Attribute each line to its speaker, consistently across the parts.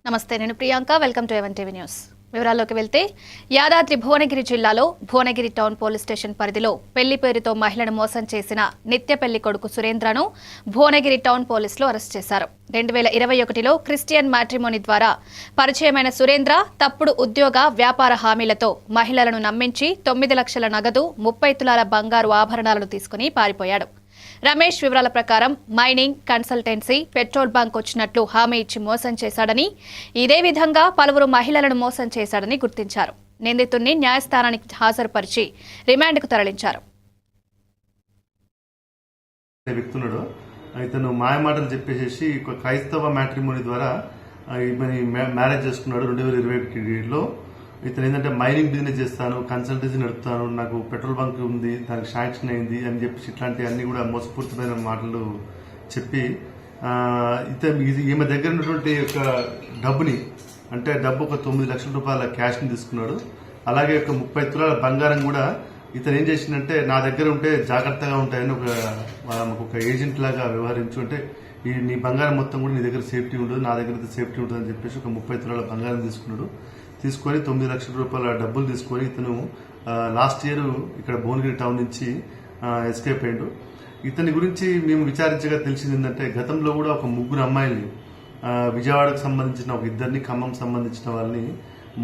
Speaker 1: నమస్తే, నేను Priyanka. Welcome to even TV news. వివరాల్లోకి వెళ్తే యాదాద్రి భువనగిరి జిల్లాలో భువనగిరి టౌన్ పోలీస్ స్టేషన్ పరిధిలో పెళ్లి పేరుతో మహిళను మోసం చేసిన నిత్య పెళ్లి కొడుకు సురేంద్రను భువనగిరి టౌన్ పోలీసులు అరెస్ట్ చేశారు. 2021లో క్రిస్టియన్ మ్యాట్రిమోనీ ద్వారా పరిచయమైన సురేంద్ర తప్పుడు ఉద్యోగ వ్యాపార హామీలతో మహిళలను నమ్మించి 9 లక్షల నగదు 30 తులాల బంగారు ఆభరణాలను తీసుకుని పారిపోయాడు. రమేష్ వివరాల ప్రకారం మైనింగ్, కన్సల్టెన్సీ, పెట్రోల్ బంక్ వచ్చినట్లు హామీ ఇచ్చి మోసం చేశాడని, ఇదే విధంగా పలువురు మహిళలను మోసం చేశాడని గుర్తించారు. నిందితుడిని న్యాయస్థానానికి హాజరుపరిచి రిమాండ్కు తరలించారు.
Speaker 2: ఇతను మాయమాటలు చెప్పేసి క్రైస్తవ మ్యాట్రిమోనీ ద్వారా మ్యారేజ్ చేసుకున్నాడు. 2021లో ఇతను ఏంటంటే మైనింగ్ బిజినెస్ చేస్తాను, కన్సల్టెన్సీ నడుపుతాను, నాకు పెట్రోల్ బంక్ ఉంది, దానికి శాంక్షన్ అయింది అని చెప్పి ఇట్లాంటి అన్ని కూడా మోసపూరితమైన మాటలు చెప్పి ఈమె దగ్గర ఉన్నటువంటి ఒక డబ్బుని అంటే ఒక 9 లక్షల రూపాయల క్యాష్ని తీసుకున్నాడు. అలాగే ఒక 30 తులాల బంగారం కూడా ఇతను ఏం చేసిందంటే నా దగ్గర ఉంటే జాగ్రత్తగా ఉంటాయని ఒక ఏజెంట్ లాగా వ్యవహరించు, అంటే నీ బంగారం మొత్తం కూడా నీ దగ్గర సేఫ్టీ ఉండదు, నా దగ్గర సేఫ్టీ ఉంటుంది అని చెప్పేసి ఒక 30 తులాల బంగారం తీసుకొని 9 లక్షల రూపాయల డబ్బులు తీసుకొని ఇతను లాస్ట్ ఇయర్ ఇక్కడ భువనగిరి టౌన్ నుంచి ఎస్కేప్ అయ్యాడు. ఇతని గురించి మేము విచారించగా తెలిసింది ఏంటంటే గతంలో కూడా ఒక 3 అమ్మాయిల్ని విజయవాడకు సంబంధించిన ఒక 2 ఖమ్మం సంబంధించిన వాళ్ళని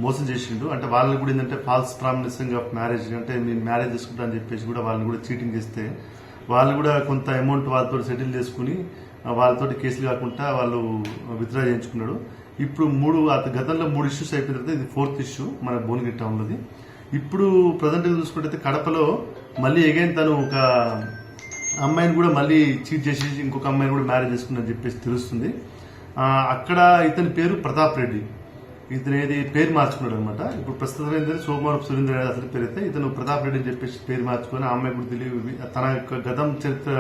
Speaker 2: మోసం చేసిండు. అంటే వాళ్ళని కూడా ఏంటంటే ఫాల్స్ ప్రామిసింగ్ ఆఫ్ మ్యారేజ్, అంటే నేను మ్యారేజ్ చేసుకుంటా అని చెప్పేసి కూడా వాళ్ళని కూడా చీటింగ్ చేస్తే వాళ్ళు కూడా కొంత అమౌంట్ వాళ్ళతో సెటిల్ చేసుకుని వాళ్ళతో కేసులు కాకుండా వాళ్ళు విత్డ్రా చేయించుకున్నాడు. ఇప్పుడు గతంలో 3 ఇష్యూస్ అయిపోయిన తర్వాత ఇది 4th ఇష్యూ మన భువనగిరి టౌన్లోది. ఇప్పుడు ప్రజెంట్గా చూసుకుంటే కడపలో మళ్ళీ అగైన్ తను ఒక అమ్మాయిని కూడా మళ్ళీ చీట్ చేసి ఇంకొక అమ్మాయిని కూడా మ్యారేజ్ చేసుకుందని చెప్పేసి తెలుస్తుంది. అక్కడ ఇతని పేరు ప్రతాప్ రెడ్డి, ఇతను పేరు మార్చుకున్నాడు అనమాట. ఇప్పుడు ప్రస్తుతం ఏంటంటే సోమవారం సురేంద్ర అసలు పేరు అయితే ఇతను ప్రతాప్ రెడ్డి అని చెప్పేసి పేరు మార్చుకొని ఆ అమ్మాయి కూడా తన యొక్క గతం చరిత్ర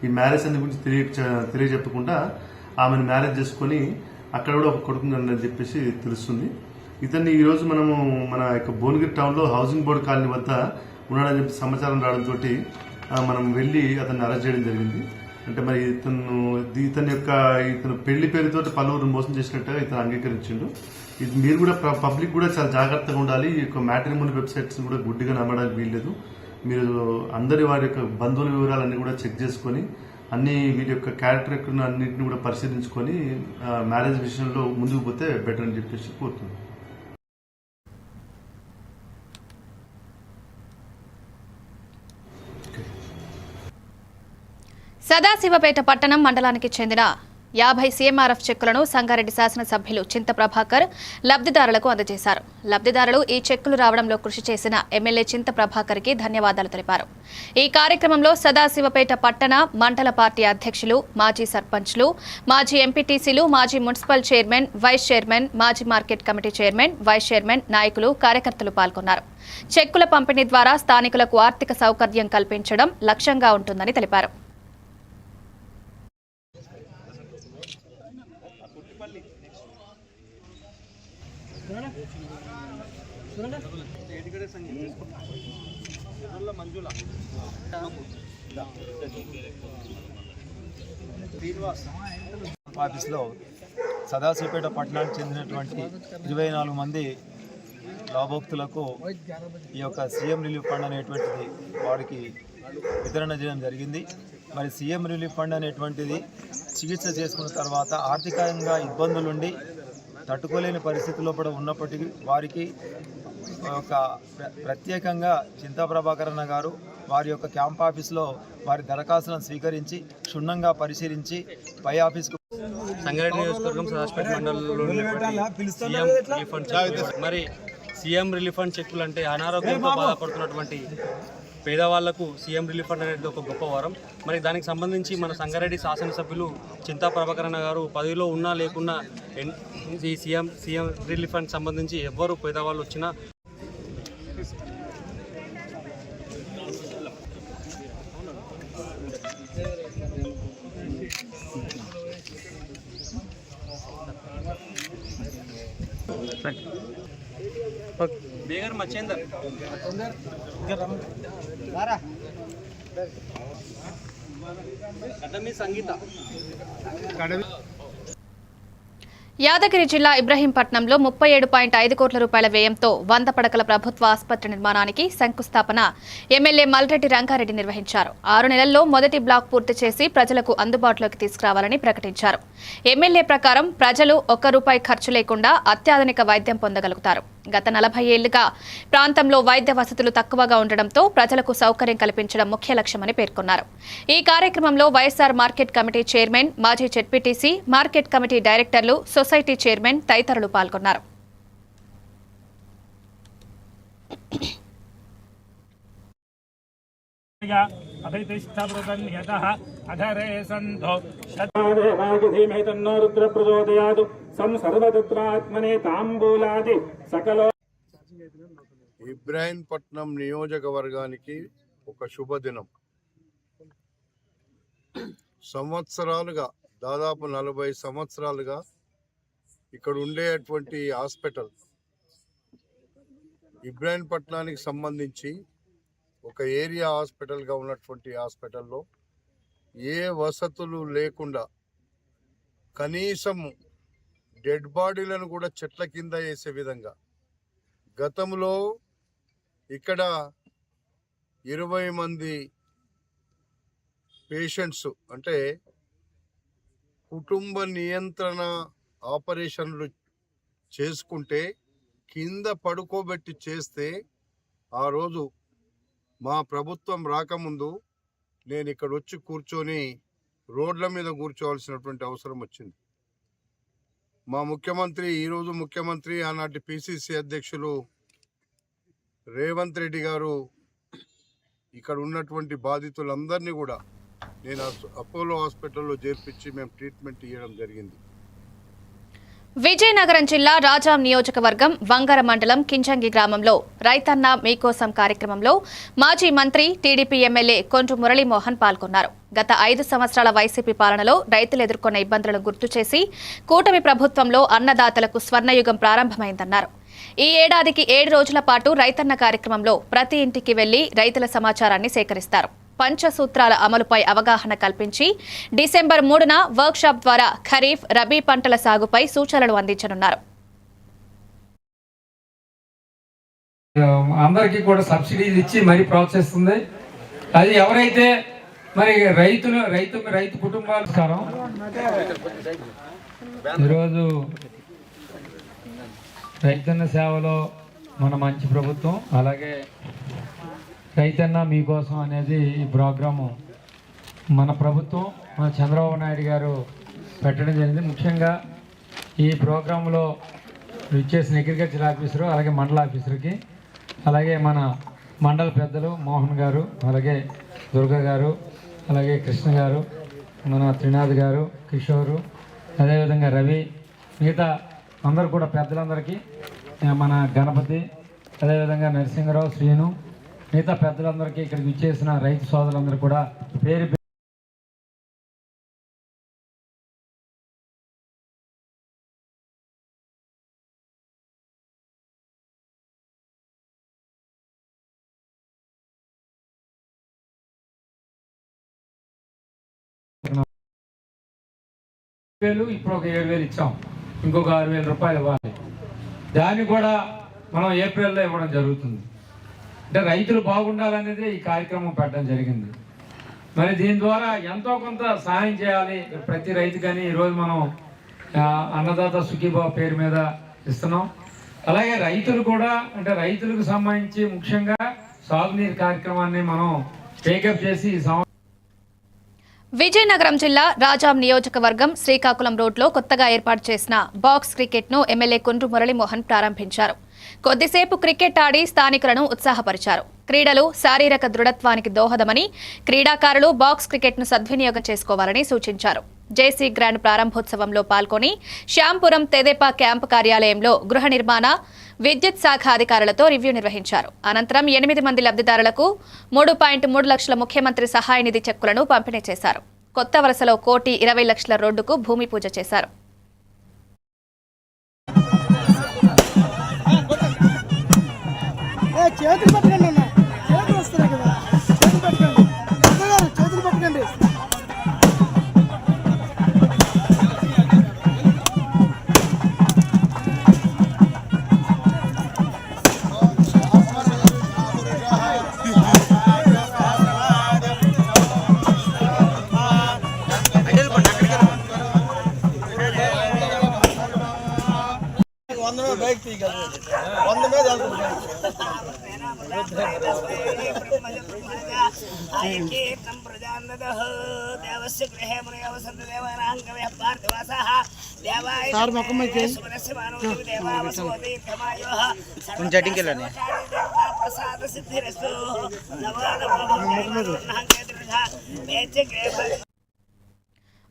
Speaker 2: ఈ మ్యారేజ్ అన్ని గురించి తెలియజెప్పకుండా ఆమెను మ్యారేజ్ చేసుకొని అక్కడ కూడా ఒక కొడుకుందని చెప్పేసి తెలుస్తుంది. ఇతన్ని ఈ రోజు మనము మన యొక్క భువనగిరి టౌన్ లో హౌసింగ్ బోర్డు కాలనీ వద్ద ఉన్నాడని చెప్పి సమాచారం రావడంతో మనం వెళ్లి అతన్ని అరెస్ట్ చేయడం జరిగింది. అంటే మరి ఇతను పెళ్లి పేరుతో పలువురు మోసం చేసినట్టుగా ఇతను అంగీకరించిండు. ఇది మీరు కూడా పబ్లిక్ కూడా చాలా జాగ్రత్తగా ఉండాలి. ఈ యొక్క మ్యాట్రిమోనీ వెబ్సైట్స్ కూడా గుడ్డిగా నమ్మడానికి వీల్లేదు. మీరు అందరి వారి యొక్క బంధువుల వివరాలన్నీ కూడా చెక్ చేసుకొని అన్ని వీరి యొక్క క్యారెక్టర్ అన్నింటిని కూడా పరిశీలించుకొని మ్యారేజ్ విషయంలో ముందుకు పోతే బెటర్ అని చెప్పేసి కోరుతున్నాను.
Speaker 1: సదాశివపేట పట్టణం మండలానికి చెందిన 50 CMRF చెక్కులను సంగారెడ్డి శాసనసభ్యులు చింత ప్రభాకర్ లబ్ధిదారులకు అందజేశారు. లబ్ధిదారులు ఈ చెక్కులు రావడంలో కృషి చేసిన ఎమ్మెల్యే చింత ప్రభాకర్ కి ధన్యవాదాలు తెలిపారు. ఈ కార్యక్రమంలో సదాశివపేట పట్టణ మండల పార్టీ అధ్యక్షులు, మాజీ సర్పంచ్లు, మాజీ ఎంపీటీసీలు, మాజీ మున్సిపల్ చైర్మన్, వైస్ చైర్మన్, మాజీ market committee chairman, vice chairman, నాయకులు, కార్యకర్తలు పాల్గొన్నారు. చెక్కుల పంపిణీ ద్వారా స్థానికులకు ఆర్థిక సౌకర్యం కల్పించడం లక్ష్యంగా ఉంటుందని తెలిపారు.
Speaker 3: ఆఫీస్లో సదాశివపేట పట్టణానికి చెందినటువంటి 24 మంది లాభోక్తులకు ఈ యొక్క సీఎం రిలీఫ్ ఫండ్ అనేటువంటిది వారికి వితరణ చేయడం జరిగింది. మరి సీఎం రిలీఫ్ ఫండ్ అనేటువంటిది చికిత్స చేసుకున్న తర్వాత ఆర్థికంగా ఇబ్బందులుండి తట్టుకోలేని పరిస్థితుల్లో కూడా ఉన్నప్పటికీ వారికి ఒక ప్రత్యేకంగా చింతా ప్రభాకర్ అన్న గారు వారి యొక్క క్యాంప్ ఆఫీస్లో వారి దరఖాస్తులను స్వీకరించి క్షుణ్ణంగా పరిశీలించి పై ఆఫీస్కు
Speaker 4: సంగారెడ్డి నియోజకవర్గం సదాశివపేట మండలంలో మరి సీఎం రిలీఫ్ ఫండ్ చెక్కులు అంటే అనారోగ్యంతో బాధపడుతున్నటువంటి పేదవాళ్లకు సీఎం రిలీఫ్ ఫండ్ అనేది ఒక గొప్ప వరం. మరి దానికి సంబంధించి మన సంగారెడ్డి శాసనసభ్యులు చింతా ప్రభాకర్ అన్న గారు పదవిలో ఉన్నా లేకున్నా ఈ సీఎం రిలీఫ్ ఫండ్ సంబంధించి ఎవ్వరు పేదవాళ్ళు వచ్చినా बेगर मच्छेंदर
Speaker 1: ఈ యాదగిరి జిల్లా ఇబ్రహీంపట్నంలో 37.5 కోట్ల రూపాయల వ్యయంతో 100 పడకల ప్రభుత్వ ఆసుపత్రి నిర్మాణానికి శంకుస్థాపన ఎమ్మెల్యే మల్రెడ్డి రంగారెడ్డి నిర్వహించారు. 6 నెలల్లో మొదటి బ్లాక్ పూర్తి చేసి ప్రజలకు అందుబాటులోకి తీసుకురావాలని ప్రకటించారు. ఎమ్మెల్యే ప్రకారం ప్రజలు ₹1 ఖర్చు లేకుండా అత్యాధునిక వైద్యం పొందగలుగుతారు. గత 40 ఏళ్లుగా ప్రాంతంలో వైద్య వసతులు తక్కువగా ఉండడంతో ప్రజలకు సౌకర్యం కల్పించడం ముఖ్య లక్ష్యమని పేర్కొన్నారు. ఈ కార్యక్రమంలో వైఎస్ఆర్ మార్కెట్ కమిటీ చైర్మన్, మాజీ జెడ్పీటీసీ, మార్కెట్ కమిటీ డైరెక్టర్లు, సొసైటీ చైర్మన్ తదితరులు పాల్గొన్నారు.
Speaker 5: ఇబ్రాహీంపట్నం నియోజకవర్గానికి ఒక శుభదినం. సంవత్సరాలుగా, దాదాపు 40 సంవత్సరాలుగా ఇక్కడ ఉండేటువంటి హాస్పిటల్ ఇబ్రాహీంపట్నానికి సంబంధించి ఒక ఏరియా హాస్పిటల్గా ఉన్నటువంటి హాస్పిటల్లో ఏ వసతులు లేకుండా కనీసం డెడ్ బాడీలను కూడా చెట్ల కింద వేసే విధంగా గతంలో ఇక్కడ 20 మంది పేషెంట్స్ అంటే కుటుంబ నియంత్రణ ఆపరేషన్లు చేసుకుంటే కింద పడుకోబెట్టి చేస్తే ఆ రోజు మా ప్రభుత్వం రాకముందు నేను ఇక్కడ వచ్చి కూర్చొని రోడ్ల మీద కూర్చోవాల్సినటువంటి అవసరం వచ్చింది. మా ముఖ్యమంత్రి, ఈరోజు ముఖ్యమంత్రి, ఆనాటి పిసిసి అధ్యక్షులు రేవంత్ రెడ్డి గారు ఇక్కడ ఉన్నటువంటి బాధితులందరినీ కూడా నేను అపోలో హాస్పిటల్లో చేర్పించి మేము ట్రీట్మెంట్ ఇవ్వడం జరిగింది.
Speaker 1: విజయనగరం జిల్లా రాజాం నియోజకవర్గం వంగర మండలం కించంగి గ్రామంలో రైతన్న మీకోసం కార్యక్రమంలో మాజీ మంత్రి, టీడీపీ ఎమ్మెల్యే కొండ్రు మురళీమోహన్ పాల్గొన్నారు. గత 5 సంవత్సరాల వైసీపీ పాలనలో రైతులు ఎదుర్కొన్న ఇబ్బందులను గుర్తు చేసి కూటమి ప్రభుత్వంలో అన్నదాతలకు స్వర్ణయుగం ప్రారంభమైందన్నారు. ఈ ఏడాదికి 7 రోజుల పాటు రైతన్న కార్యక్రమంలో ప్రతి ఇంటికి వెళ్లి రైతుల సమాచారాన్ని సేకరిస్తారు. పంచసూత్రాల అమలుపై అవగాహన కల్పించి డిసెంబర్ 3న వర్క్షాప్ ద్వారా ఖరీఫ్, రబీ పంటల సాగుపై సూచనలు అందించనున్నారు.
Speaker 6: అందరికీ కూడా సబ్సిడీలు ఇచ్చి మరి ప్రోత్సహిస్తుంది. అది ఎవరైతే మరి రైతు కుటుంబాలు ఈరోజు రైతన్న సేవలో మన మంచి ప్రభుత్వం, అలాగే రైతన్న మీకోసం అనేది ఈ ప్రోగ్రాము మన ప్రభుత్వం, మన చంద్రబాబు నాయుడు గారు పెట్టడం జరిగింది. ముఖ్యంగా ఈ ప్రోగ్రాంలో ఇచ్చేసిన అగ్రికల్చర్ ఆఫీసరు, అలాగే మండల ఆఫీసర్కి, అలాగే మన మండల పెద్దలు మోహన్ గారు, అలాగే దుర్గా గారు, అలాగే కృష్ణ గారు, మన త్రినాథ్ గారు, కిషోరు, అదేవిధంగా రవి, మిగతా అందరూ కూడా పెద్దలందరికీ, మన గణపతి, అదేవిధంగా నరసింహరావు, శ్రీను, మిగతా పెద్దలందరికీ ఇక్కడికి ఇచ్చేసిన రైతు సోదరులందరూ కూడా పేరు ఇప్పుడు ఒక 7,000 ఇచ్చాం, ఇంకొక 6,000 రూపాయలు ఇవ్వాలి. దాన్ని కూడా మనం ఏప్రిల్లో ఇవ్వడం జరుగుతుంది. అంటే రైతులు బాగుండాలనేది ఈ కార్యక్రమం పెట్టడం జరిగింది. మరి దీని ద్వారా ఎంతో కొంత సహాయం చేయాలి ప్రతి రైతు. కానీ ఈరోజు మనం అన్నదాత సుఖీభావ పేరు మీద ఇస్తున్నాం. అలాగే రైతులు కూడా, అంటే రైతులకు సంబంధించి ముఖ్యంగా సాగునీరు కార్యక్రమాన్ని మనం టేకప్ చేసి
Speaker 1: విజయనగరం జిల్లా రాజాం నియోజకవర్గం శ్రీకాకుళం రోడ్లో కొత్తగా ఏర్పాటు చేసిన బాక్స్ క్రికెట్ను ఎమ్మెల్యే కొండ్రు మురళీమోహన్ ప్రారంభించారు. కొద్దిసేపు క్రికెట్ ఆడి స్థానికులను ఉత్సాహపరిచారు. క్రీడలు శారీరక దృఢత్వానికి దోహదమని, క్రీడాకారులు బాక్స్ క్రికెట్ను సద్వినియోగం చేసుకోవాలని సూచించారు. జేసీ గ్రాండ్ ప్రారంభోత్సవంలో పాల్గొని శ్యాంపురం తెదేపా క్యాంపు కార్యాలయంలో గృహ నిర్మాణ, విద్యుత్ శాఖ అధికారులతో రివ్యూ నిర్వహించారు. అనంతరం 8 మంది లబ్ధిదారులకు 3.3 లక్షల ముఖ్యమంత్రి సహాయ నిధి చెక్కులను పంపిణీ చేశారు. కొత్త వలసలో 1,20,00,000 రోడ్డుకు భూమి పూజ చేశారు.
Speaker 7: చేతులు పట్టుకోండి అన్న, చేతులు వస్తున్నాయి కదా, చేతులు పట్టుకోండి, చేతులు పట్టుకోండి.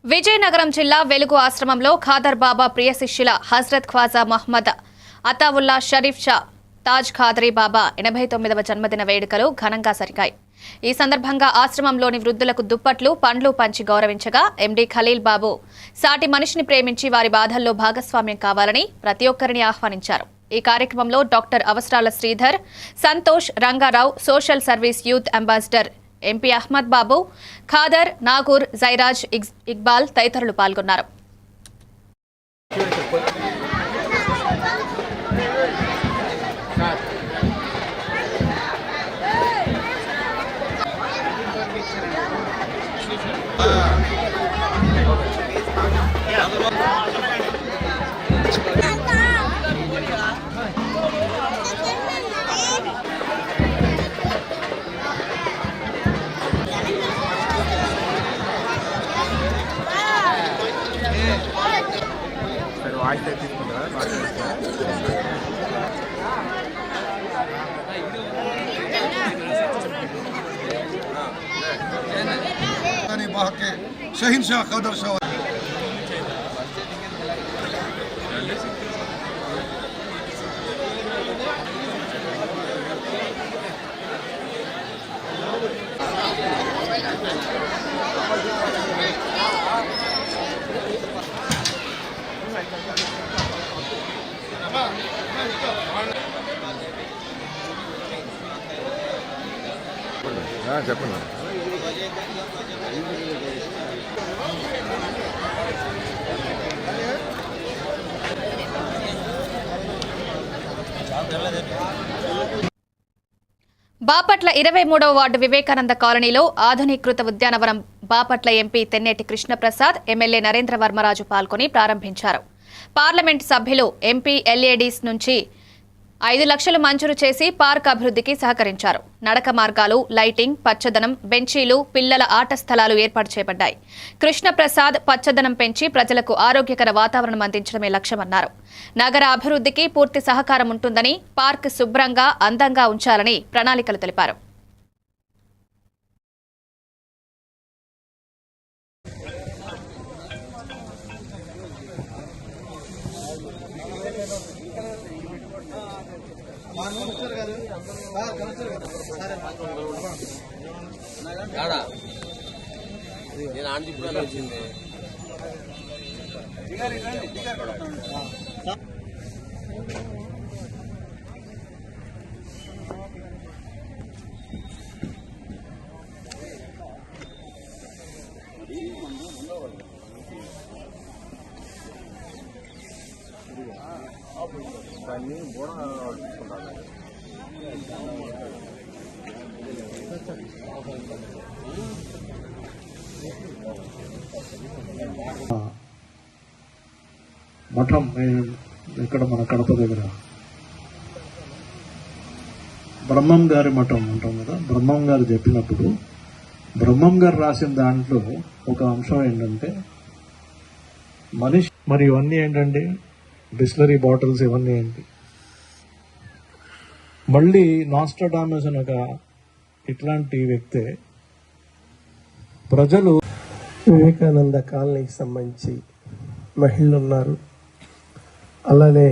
Speaker 1: విజయనగరం జిల్లా వెలుగు ఆశ్రమంలో ఖాదర్ బాబా ప్రియ శిష్యుల హజ్రత్ ఖ్వాజా మహ్మద్ అతావుల్లా షరీఫ్ షా తాజ్ ఖాదరీ బాబా 89వ జన్మదిన వేడుకలు ఘనంగా జరిగాయి. ఈ సందర్భంగా ఆశ్రమంలోని వృద్ధులకు దుప్పట్లు, పండ్లు పంచి గౌరవించగా ఎండీ ఖలీల్ బాబు సాటి మనిషిని ప్రేమించి వారి బాధల్లో భాగస్వామ్యం కావాలని ప్రతి ఒక్కరిని ఆహ్వానించారు. ఈ కార్యక్రమంలో doctor Avasarala Sridhar, Santosh, Rangarao, social service youth ambassador MP Ahmed Babu, Khader, Nagoor, Jairaj, Iqbal తదితరులు పాల్గొన్నారు.
Speaker 5: शहीनशाह खदर शाह చెప్పండి.
Speaker 1: బాపట్ల 23వ వార్డు వివేకానంద కాలనీలో ఆధునీకృత ఉద్యానవనం బాపట్ల ఎంపీ తెన్నేటి కృష్ణప్రసాద్, ఎమ్మెల్యే నరేంద్ర వర్మరాజు పాల్గొని ప్రారంభించారు. పార్లమెంట్ సభ్యులు ఎంపీ ఎల్ఏడీస్ నుంచి 5 లక్షలు మంజూరు చేసి పార్క్ అభివృద్ధికి సహకరించారు. నడక మార్గాలు, లైటింగ్, పచ్చదనం, బెంచీలు, పిల్లల ఆట స్థలాలు ఏర్పాటు చేయబడ్డాయి. కృష్ణప్రసాద్ పచ్చదనం పెంచి ప్రజలకు ఆరోగ్యకర వాతావరణం అందించడమే లక్ష్యమన్నారు. నగర అభివృద్ధికి పూర్తి సహకారం ఉంటుందని, పార్క్ శుభ్రంగా, అందంగా ఉంచాలని ప్రణాళికలు తెలిపారు.
Speaker 8: మఠం ఇక్కడ మన కడప దగ్గర బ్రహ్మం గారి మఠం ఉంటాం కదా, బ్రహ్మం గారు చెప్పినప్పుడు బ్రహ్మం గారు రాసిన దాంట్లో ఒక అంశం ఏంటంటే మనిషి, మరి ఇవన్నీ ఏంటంటే బిస్లరీ బాటిల్స్, ఇవన్నీ ఏంటి, మళ్ళీ నాస్ట్రాడామస్ అని ఒక ఇట్లాంటి వ్యక్తే ప్రజలు
Speaker 9: వివేకానంద కాలనీకి సంబంధించి మహిళలు ఉన్నారు. అలానే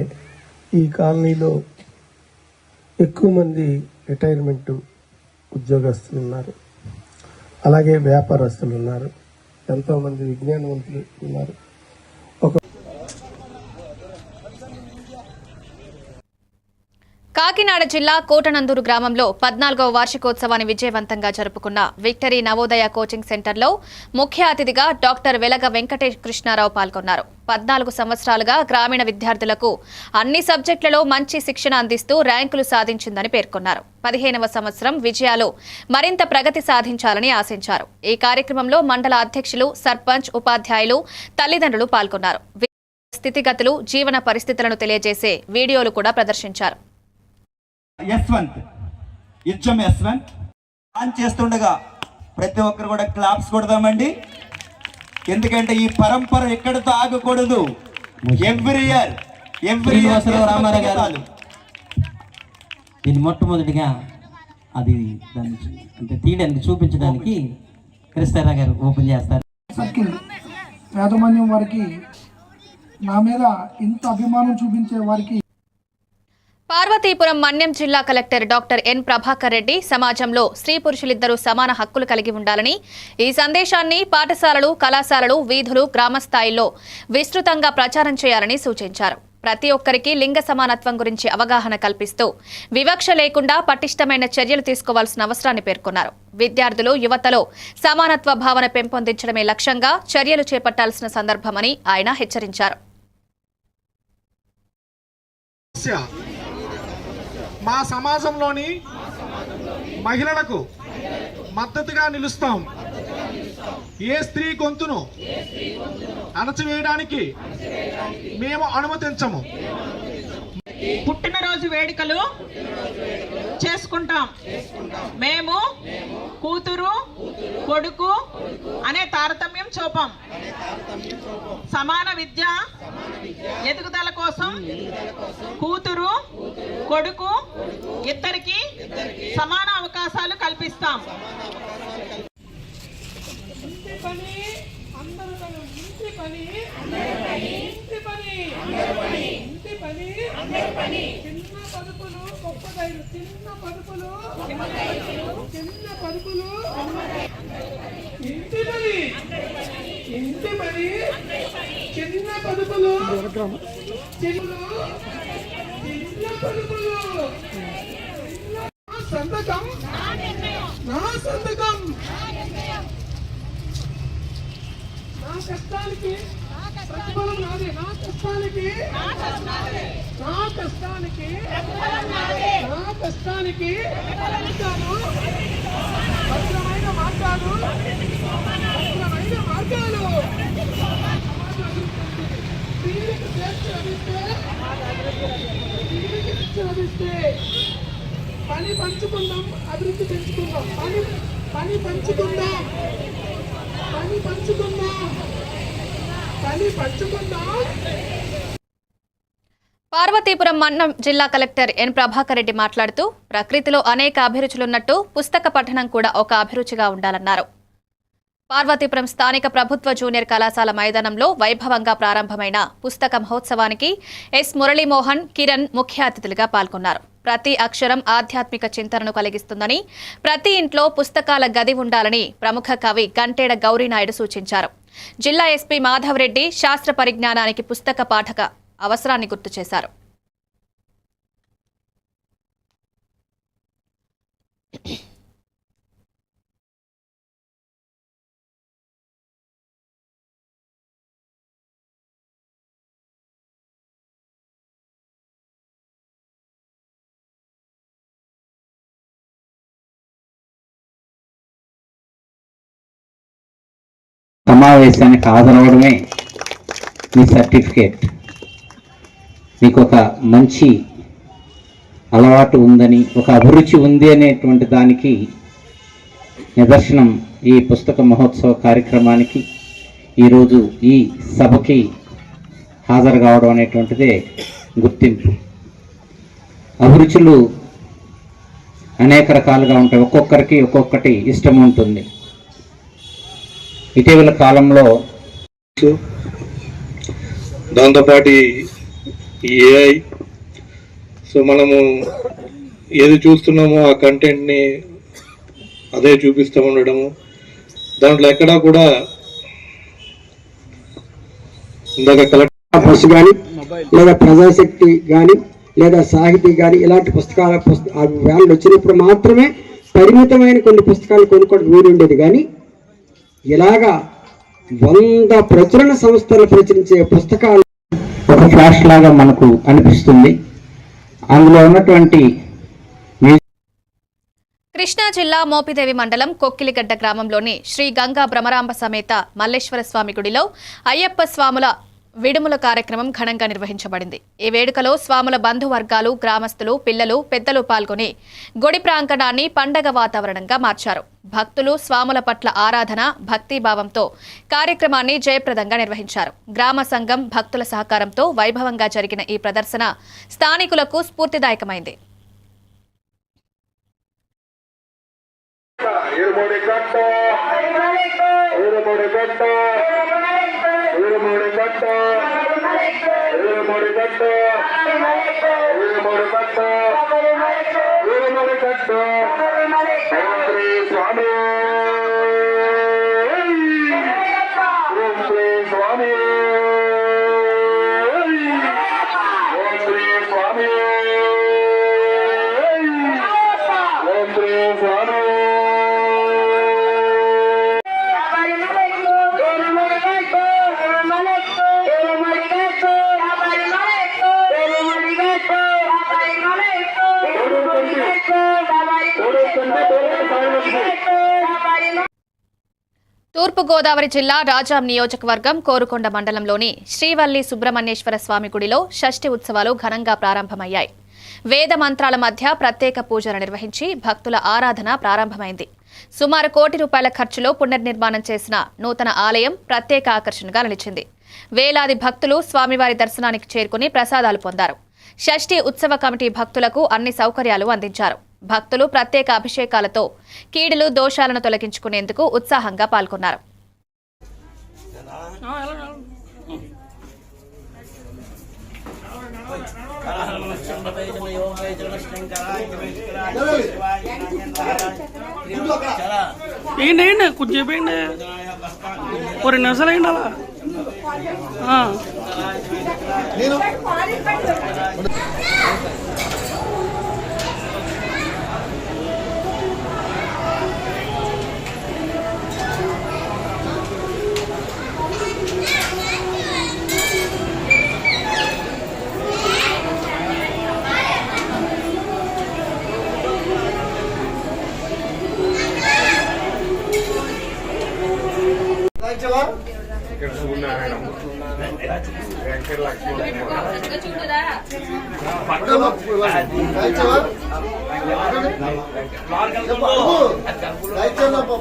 Speaker 9: ఈ కాలనీలో ఎక్కువ మంది రిటైర్మెంట్ ఉద్యోగస్తులు ఉన్నారు. అలాగే వ్యాపారస్తులు ఉన్నారు. ఎంతోమంది విజ్ఞానవంతులు ఉన్నారు.
Speaker 1: కాకినాడ జిల్లా కోటనందూరు గ్రామంలో 14వ వార్షికోత్సవాన్ని విజయవంతంగా జరుపుకున్న విక్టరీ నవోదయ కోచింగ్ సెంటర్లో ముఖ్య అతిథిగా డాక్టర్ వెలగ వెంకటేష్ కృష్ణారావు పాల్గొన్నారు. 14 సంవత్సరాలుగా గ్రామీణ విద్యార్థులకు అన్ని సబ్జెక్టులలో మంచి శిక్షణ అందిస్తూ ర్యాంకులు సాధించిందని పేర్కొన్నారు. 15వ సంవత్సరం విజయాలు మరింత ప్రగతి సాధించాలని ఆశించారు. ఈ కార్యక్రమంలో మండల అధ్యక్షులు, సర్పంచ్, ఉపాధ్యాయులు, తల్లిదండ్రులు పాల్గొన్నారు. స్థితిగతులు, జీవన పరిస్థితులను తెలియజేసే వీడియోలు కూడా ప్రదర్శించారు.
Speaker 10: చేస్తుండగా ప్రతి ఒక్కరు కూడా క్లాప్స్ కొడదామండి. ఎందుకంటే ఈ పరంపర ఎక్కడితో ఆగకూడదు. ఎవ్రీ ఇయర్
Speaker 11: రామారావు గారు దీన్ని మొట్టమొదటిగా అది అంటే తీయడానికి చూపించడానికి కృష్ణారావు గారు ఓపెన్ చేస్తారు.
Speaker 7: సర్కిల్ యాజమాన్యం వారికి నా మీద ఇంత అభిమానం చూపించే వారికి
Speaker 1: పార్వతీపురం మన్యం జిల్లా collector doctor N Prabhakar Reddy సమాజంలో స్త్రీ పురుషులిద్దరూ సమాన హక్కులు కలిగి ఉండాలని, ఈ సందేశాన్ని పాఠశాలలు, కళాశాలలు, వీధులు, గ్రామ స్థాయిల్లో విస్తృతంగా ప్రచారం చేయాలని సూచించారు. ప్రతి ఒక్కరికి లింగ సమానత్వం గురించి అవగాహన కల్పిస్తూ వివక్ష లేకుండా పటిష్టమైన చర్యలు తీసుకోవాల్సిన అవసరాన్ని పేర్కొన్నారు. విద్యార్థులు, యువతలో సమానత్వ భావన పెంపొందించడమే లక్ష్యంగా చర్యలు చేపట్టాల్సిన సందర్భమని ఆయన హెచ్చరించారు.
Speaker 12: మా సమాజంలోని మహిళలకు మద్దతుగా నిలుస్తాం. ఏ స్త్రీ గొంతును అణచివేయడానికి మేము అనుమతించము.
Speaker 13: పుట్టినరోజు వేడుకలు చేసుకుంటాం. మేము కూతురు, కొడుకు అనే తారతమ్యం చూపం. సమాన విద్య ఎదుగుదల కోసం కూతురు, కొడుకు ఇద్దరికి సమాన అవకాశాలు కల్పిస్తాం.
Speaker 7: కష్టానికి ప్రతిఫలం నాదే. నా కష్టానికి భద్రమైన మార్గాలు స్త్రీలకు స్వేచ్ఛ లభిస్తే పని పంచుకుందాం, అభివృద్ధి పెంచుకుందాం. పని పంచుకుందాం.
Speaker 1: పార్వతీపురం మన్యం జిల్లా కలెక్టర్ ఎన్ ప్రభాకర్ రెడ్డి మాట్లాడుతూ ప్రకృతిలో అనేక అభిరుచులున్నట్టు పుస్తక పఠనం కూడా ఒక అభిరుచిగా ఉండాలన్నారు. పార్వతీపురం స్థానిక ప్రభుత్వ జూనియర్ కళాశాల మైదానంలో వైభవంగా ప్రారంభమైన పుస్తక మహోత్సవానికి ఎస్ మురళీమోహన్, కిరణ్ ముఖ్య అతిథులుగా పాల్గొన్నారు. ప్రతి అక్షరం ఆధ్యాత్మిక చింతనను కలిగిస్తుందని, ప్రతి ఇంట్లో పుస్తకాల గది ఉండాలని ప్రముఖ కవి గంటేడ గౌరీనాయుడు సూచించారు. జిల్లా ఎస్పీ మాధవరెడ్డి శాస్త్ర పరిజ్ఞానానికి పుస్తక పాఠక అవసరాన్ని గుర్తు చేశారు.
Speaker 14: సమావేశానికి హాజరవడమే మీ సర్టిఫికేట్. మీకు ఒక మంచి అలవాటు ఉందని, ఒక అభిరుచి ఉంది అనేటువంటి దానికి నిదర్శనం ఈ పుస్తక మహోత్సవ కార్యక్రమానికి, ఈరోజు ఈ సభకి హాజరు కావడం అనేటువంటిదే గుర్తింపు. అభిరుచులు అనేక రకాలుగా ఉంటాయి. ఒక్కొక్కరికి ఒక్కొక్కటి ఇష్టం ఉంటుంది. ఇటీవల కాలంలో
Speaker 8: దాంతోపాటు ఏఐ, సో మనము ఏది చూస్తున్నామో ఆ కంటెంట్ని అదే చూపిస్తూ ఉండడము, దాంట్లో ఎక్కడా కూడా ఇందాక
Speaker 9: కలెక్టర్ కానీ లేదా ప్రజాశక్తి కానీ లేదా సాహితీ కానీ ఇలాంటి పుస్తకాలు వ్యాన్లు వచ్చినప్పుడు మాత్రమే పరిమితమైన కొన్ని పుస్తకాలు కొనుక్కోవడం వీలుండేది. కానీ ఇలాగా 100 ప్రచురణ సంస్థలు ప్రచురించే పుస్తకాలు
Speaker 14: ఒక ఫ్లాష్ లాగా మనకు అనిపిస్తుంది. అందులో ఉన్నటువంటి
Speaker 1: కృష్ణా జిల్లా మోపిదేవి మండలం కొక్కిలిగడ్డ గ్రామంలోని శ్రీ గంగా భ్రమరాంబ సమేత మల్లేశ్వర స్వామి గుడిలో అయ్యప్ప స్వాముల విడుముల కార్యక్రమం ఘనంగా నిర్వహించబడింది. ఈ వేడుకలో స్వాముల బంధువర్గాలు, గ్రామస్తులు, పిల్లలు, పెద్దలు పాల్గొని గుడి ప్రాంగణాన్ని పండగ వాతావరణంగా మార్చారు. భక్తులు స్వాముల పట్ల ఆరాధన, భక్తిభావంతో కార్యక్రమాన్ని జయప్రదంగా నిర్వహించారు. గ్రామ సంఘం భక్తుల సహకారంతో వైభవంగా జరిగిన ఈ ప్రదర్శన స్థానికులకు స్ఫూర్తిదాయకమైంది. తూర్పుగోదావరి జిల్లా రాజాం నియోజకవర్గం కోరుకొండ మండలంలోని శ్రీవల్లి సుబ్రహ్మణ్యేశ్వర స్వామి గుడిలో షష్ఠి ఉత్సవాలు ఘనంగా ప్రారంభమయ్యాయి. వేద మంత్రాల మధ్య ప్రత్యేక పూజలు నిర్వహించి భక్తుల ఆరాధన ప్రారంభమైంది. సుమారు ₹1 కోటి ఖర్చులో పునర్నిర్మాణం చేసిన నూతన ఆలయం ప్రత్యేక ఆకర్షణగా నిలిచింది. వేలాది భక్తులు స్వామివారి దర్శనానికి చేరుకుని ప్రసాదాలు పొందారు. షష్ఠి ఉత్సవ కమిటీ భక్తులకు అన్ని సౌకర్యాలు అందించారు. భక్తులు ప్రత్యేక అభిషేకాలతో కీడులు, దోషాలను తొలగించుకునేందుకు ఉత్సాహంగా పాల్గొన్నారు.
Speaker 15: ఏంటి కొంచెం చెప్పండి, 2 నిమిషాలు అయింది అలా.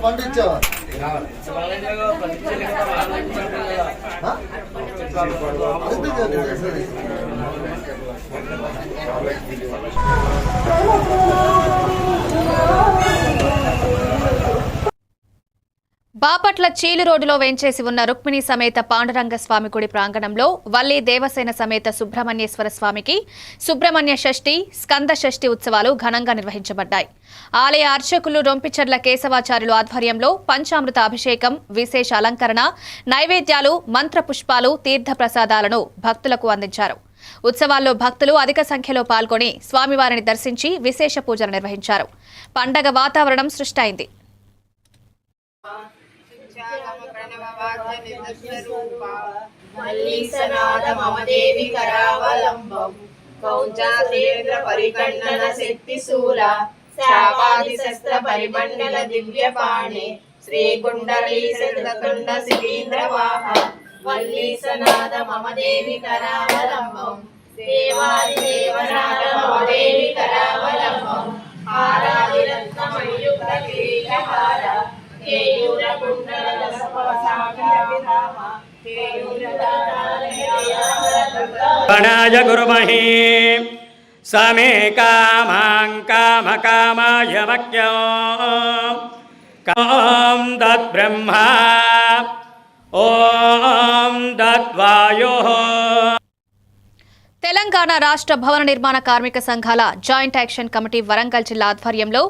Speaker 16: పండించావా
Speaker 1: బాపట్ల చీలు రోడ్డులో వేంచేసి ఉన్న రుక్మిణి సమేత పాండురంగ స్వామి గుడి ప్రాంగణంలో వల్లి దేవసేన సమేత సుబ్రహ్మణ్యేశ్వర స్వామికి సుబ్రహ్మణ్య షష్ఠి, స్కంద షష్ఠి ఉత్సవాలు ఘనంగా నిర్వహించబడ్డాయి. ఆలయ అర్చకులు రొంపిచెర్ల కేశవాచార్యులు ఆధ్వర్యంలో పంచామృత అభిషేకం, విశేష అలంకరణ, నైవేద్యాలు, మంత్ర పుష్పాలు, తీర్థ ప్రసాదాలను భక్తులకు అందించారు. ఉత్సవాల్లో భక్తులు అధిక సంఖ్యలో పాల్గొని స్వామివారిని దర్శించి విశేష పూజలు నిర్వహించారు. పండగ వాతావరణం సృష్టించింది.
Speaker 17: శ్రీకుండలీ శతకుండ శిలీంద్రవాహ వల్లీసనాద మమ దేవి కరావలంబం దేవాది దేవనాద మమ దేవి కరావలంబం ఆరాధిరత్నమయుక్త కిరీటహార కేయూర కుండల దశపవసాఖిలవిధామ
Speaker 18: గణాయ గురుమహే సమే కామాం కామ కామాయ మఖ్యో ఓం దత్ బ్రహ్మ ఓం దత్ వాయో.
Speaker 1: తెలంగాణ రాష్ట్ర భవన నిర్మాణ కార్మిక సంఘాల జాయింట్ యాక్షన్ కమిటీ వరంగల్ జిల్లా ఆధ్వర్యంలో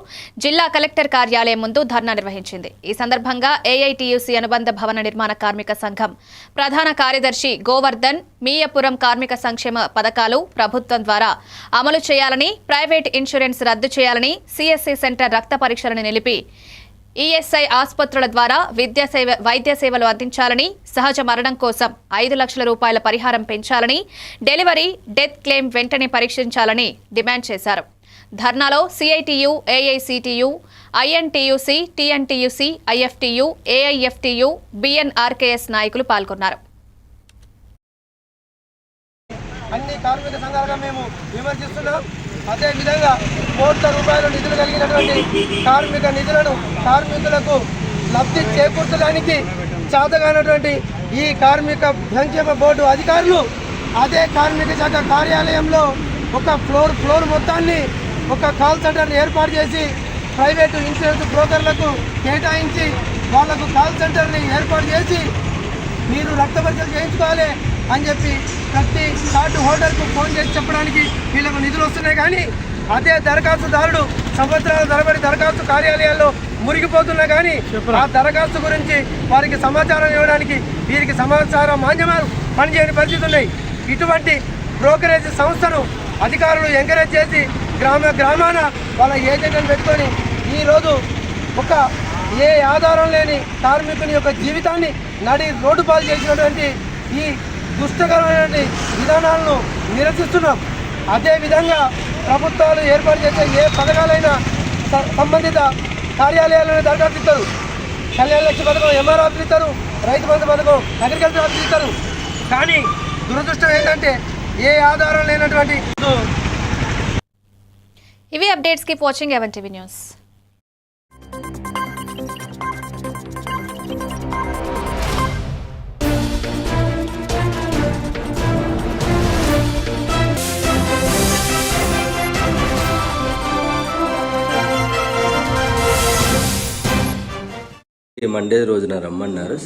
Speaker 1: జిల్లా కలెక్టర్ కార్యాలయం ముందు ధర్నా నిర్వహించింది. ఈ సందర్భంగా ఏఐటీయూసీ అనుబంధ భవన నిర్మాణ కార్మిక సంఘం ప్రధాన కార్యదర్శి గోవర్ధన్ మీయపురం కార్మిక సంక్షేమ పథకాలు ప్రభుత్వం ద్వారా అమలు చేయాలని, ప్రైవేట్ ఇన్సూరెన్స్ రద్దు చేయాలని, సిఎస్సి సెంటర్ రక్త పరీక్షలను నిలిపి ఈఎస్ఐ ఆసుపత్రుల ద్వారా వైద్య సేవలు అందించాలని, సహజ మరణం కోసం ₹5 లక్షల పరిహారం పెంచాలని, డెలివరీ, డెత్ క్లెయిమ్ వెంటనే పరీక్షించాలని డిమాండ్ చేశారు. ధర్నాలో CITU, AICTU, INTUC, TNTUC, IFTU, AIFTU, BNRKS నాయకులు పాల్గొన్నారు.
Speaker 19: కార్మిక సంఘాలుగా మేము విమర్శిస్తున్నాం. అదేవిధంగా కోట్ల రూపాయల నిధులు కలిగినటువంటి కార్మిక నిధులను కార్మికులకు లబ్ధి చేకూర్చడానికి చేతగానటువంటి ఈ కార్మిక సంక్షేమ బోర్డు అధికారులు అదే కార్మిక శాఖ కార్యాలయంలో ఒక ఫ్లోర్ మొత్తాన్ని ఒక కాల్ సెంటర్ని ఏర్పాటు చేసి ప్రైవేటు ఇన్సూరెన్స్ బ్రోకర్లకు కేటాయించి వాళ్లకు కాల్ సెంటర్ని ఏర్పాటు చేసి మీరు రక్త పరీక్షలు చేయించుకోవాలి అని చెప్పి ప్రతి కార్డు హోల్డర్కు ఫోన్ చేసి చెప్పడానికి వీళ్ళకు నిధులు వస్తున్నాయి. కానీ అదే దరఖాస్తుదారుడు సంవత్సరాల తరబడి దరఖాస్తు కార్యాలయాల్లో మురిగిపోతున్నా కానీ ఆ దరఖాస్తు గురించి వారికి సమాచారం ఇవ్వడానికి వీరికి సమాచార మాధ్యమాలు పనిచేయని పరిస్థితులు ఉన్నాయి. ఇటువంటి బ్రోకరేజ్ సంస్థను అధికారులు ఎంకరేజ్ చేసి గ్రామాన వాళ్ళ ఏజెంట్లను పెట్టుకొని ఈరోజు ఒక ఏ ఆధారం లేని కార్మికుని యొక్క జీవితాన్ని రోడ్డు పాలు చేసినటువంటి ఈ దుష్టకరమైనటువంటి విధానాలను నిరసిస్తున్నాం. అదేవిధంగా ప్రభుత్వాలు ఏర్పాటు చేసే ఏ పథకాలైనా సంబంధిత కార్యాలయాలను దరఖాస్తు ఇస్తారు. కళ్యాణ లక్ష్మి పథకం ఎంఆర్ ఆఫీస్ ఇస్తారు, రైతు బంధు పథకం అగ్రికల్చర్ ఆఫీస్ ఇస్తారు. కానీ దురదృష్టం ఏంటంటే ఏ ఆధారం లేనటువంటి
Speaker 1: ఇవి updates. Keep watching even TV news.
Speaker 20: Monday రోజున రమ్మన్నారు.